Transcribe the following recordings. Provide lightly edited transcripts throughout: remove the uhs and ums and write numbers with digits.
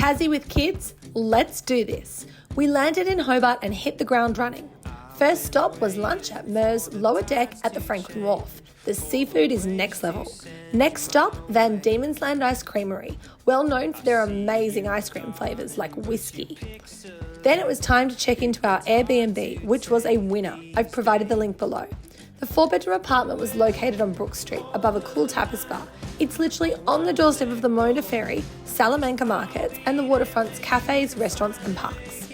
Tassie with kids? Let's do this. We landed in Hobart and hit the ground running. First stop was lunch at Mer's lower deck at the Franklin Wharf. The seafood is next level. Next stop, Van Diemen's Land Ice Creamery, well known for their amazing ice cream flavours like whiskey. Then it was time to check into our Airbnb, which was a winner. I've provided the link below. The 4-bedroom apartment was located on Brook Street, above a cool tapas bar. It's literally on the doorstep of the Mona Ferry, Salamanca markets, and the waterfront's cafes, restaurants and parks.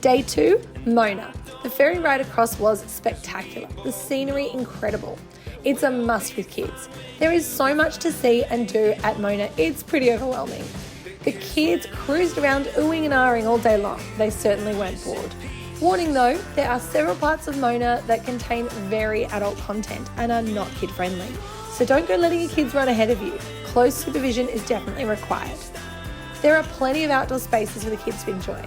Day 2, Mona. The ferry ride across was spectacular, the scenery incredible. It's a must with kids. There is so much to see and do at Mona, it's pretty overwhelming. The kids cruised around oohing and ahhing all day long. They certainly weren't bored. Warning though, there are several parts of Mona that contain very adult content and are not kid friendly. So don't go letting your kids run ahead of you. Close supervision is definitely required. There are plenty of outdoor spaces for the kids to enjoy.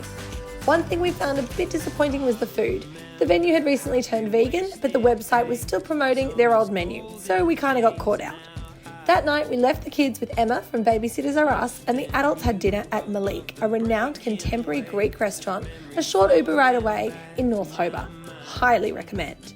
One thing we found a bit disappointing was the food. The venue had recently turned vegan, but the website was still promoting their old menu, so we kind of got caught out. That night, we left the kids with Emma from Babysitters R Us, and the adults had dinner at Malik, a renowned contemporary Greek restaurant a short Uber ride away in North Hobart. Highly recommend.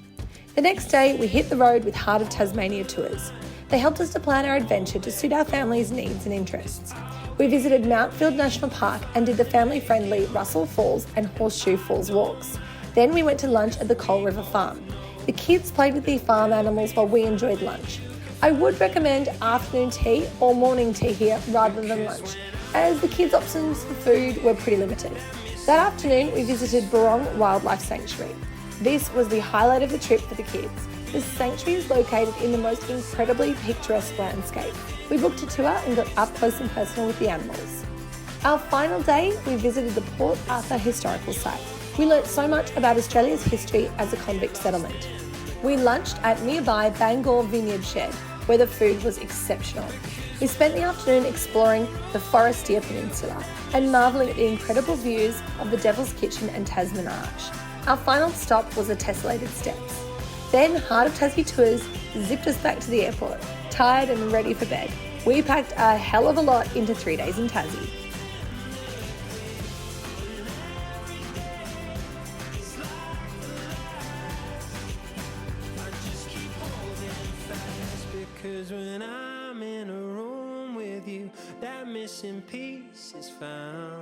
The next day, we hit the road with Heart of Tasmania tours. They helped us to plan our adventure to suit our family's needs and interests. We visited Mountfield National Park and did the family-friendly Russell Falls and Horseshoe Falls walks. Then we went to lunch at the Coal River Farm. The kids played with their farm animals while we enjoyed lunch. I would recommend afternoon tea or morning tea here rather than lunch, as the kids' options for food were pretty limited. That afternoon, we visited Barong Wildlife Sanctuary. This was the highlight of the trip for the kids. The sanctuary is located in the most incredibly picturesque landscape. We booked a tour and got up close and personal with the animals. Our final day, we visited the Port Arthur Historical Site. We learnt so much about Australia's history as a convict settlement. We lunched at nearby Bangor Vineyard Shed, where the food was exceptional. We spent the afternoon exploring the Forestier Peninsula and marvelling at the incredible views of the Devil's Kitchen and Tasman Arch. Our final stop was the Tessellated Steps. Then Heart of Tassie Tours zipped us back to the airport, tired and ready for bed. We packed a hell of a lot into 3 days in Tassie. Because when I'm in a room with you, that missing piece is found.